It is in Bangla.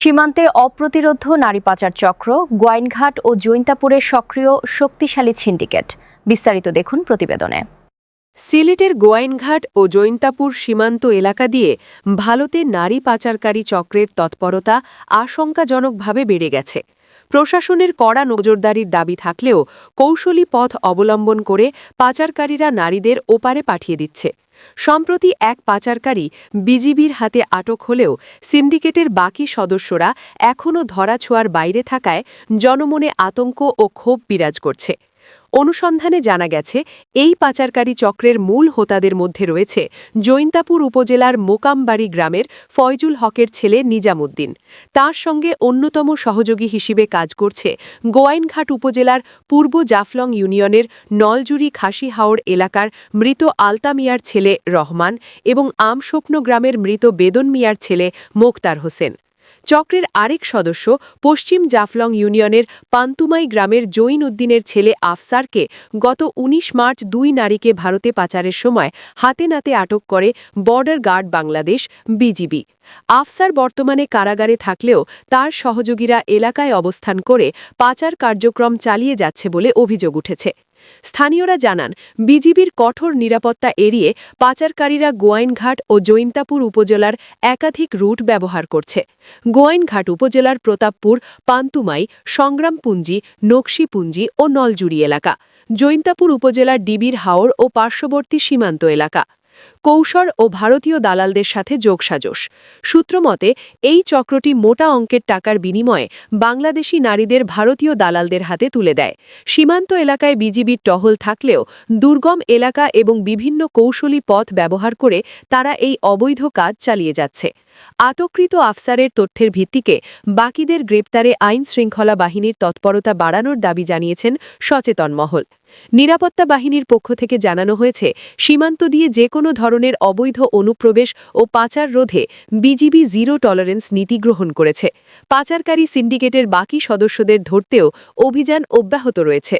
সীমান্তে অপ্রতিরোধ্য নারী পাচার চক্র, গোয়াইনঘাট ও জৈন্তাপুরের সক্রিয় শক্তিশালী সিন্ডিকেট। বিস্তারিত দেখুন প্রতিবেদনে। সিলেটের গোয়াইনঘাট ও জৈন্তাপুর সীমান্ত এলাকা দিয়ে ভারতে নারী পাচারকারী চক্রের তৎপরতা আশঙ্কাজনকভাবে বেড়ে গেছে। প্রশাসনের কড়া নজরদারির দাবি থাকলেও কৌশলী পথ অবলম্বন করে পাচারকারীরা নারীদের ওপারে পাঠিয়ে দিচ্ছে। সম্প্রতি এক পাচারকারী বিজিবির হাতে আটক হলেও সিন্ডিকেটের বাকি সদস্যরা এখনও ধরাছোঁয়ার বাইরে থাকায় জনমনে আতঙ্ক ও ক্ষোভ বিরাজ করছে। অনুসন্ধানে জানা গেছে, এই পাচারকারী চক্রের মূল হোতাদের মধ্যে রয়েছে জৈন্তাপুর উপজেলার মোকামবাড়ি গ্রামের ফয়জুল হকের ছেলে নিজামুদ্দিন। তার সঙ্গে অন্যতম সহযোগী হিসেবে কাজ করছে গোয়াইনঘাট উপজেলার পূর্ব জাফলং ইউনিয়নের নলজুরি খাসিহাওড় এলাকার মৃত আলতা মিয়ার ছেলে রহমান এবং আমস্বপ্ন গ্রামের মৃত বেদন মিয়ার ছেলে মোখতার হোসেন। চক্রের আরেক সদস্য পশ্চিম জাফলং ইউনিয়নের পান্তুমাই গ্রামের জৈন উদ্দিনের ছেলে আফসারকে গত ১৯ মার্চ ২ নারীকে ভারতে পাচারের সময় হাতে নাতে আটক করে border guard Bangladesh BGB. Afsar বর্তমানে কারাগারে থাকলেও তার সহযোগীরা এলাকায় অবস্থান করে পাচার কার্যক্রম চালিয়ে যাচ্ছে বলে অভিযোগ উঠেছে। স্থানীয়রা জানান, বিজিবির কঠোর নিরাপত্তা এড়িয়ে পাচারকারীরা গোয়াইনঘাট ও জৈন্তাপুর উপজেলার একাধিক রুট ব্যবহার করছে। গোয়াইনঘাট উপজেলার প্রতাপপুর, পান্তুমাই, সংগ্রামপুঞ্জি, নকশিপুঞ্জি ও নলজুরি এলাকা, জৈন্তাপুর উপজেলার ডিবির হাওড় ও পার্শ্ববর্তী সীমান্ত এলাকা। কৌশল ও ভারতীয় দালালদের সাথে যোগসাজশ। সূত্রমতে, এই চক্রটি মোটা অঙ্কের টাকার বিনিময়ে বাংলাদেশি নারীদের ভারতীয় দালালদের হাতে তুলে দেয়। সীমান্ত এলাকায় বিজিবির টহল থাকলেও দুর্গম এলাকা এবং বিভিন্ন কৌশলী পথ ব্যবহার করে তারা এই অবৈধ কাজ চালিয়ে যাচ্ছে। আটককৃত আফসারের তথ্যের ভিত্তিকে বাকিদের গ্রেপ্তারে আইন শৃঙ্খলা বাহিনীর তৎপরতা বাড়ানোর দাবি জানিয়েছেন সচেতন মহল। নিরাপত্তা বাহিনীর পক্ষ থেকে জানানো হয়েছে, সীমান্ত দিয়ে যে কোনো ধরনের অবৈধ অনুপ্রবেশ ও পাচার রোধে বিজিবি জিরো টলারেন্স নীতি গ্রহণ করেছে। পাচারকারী সিন্ডিকেটের বাকি সদস্যদের ধরতেও অভিযান অব্যাহত রয়েছে।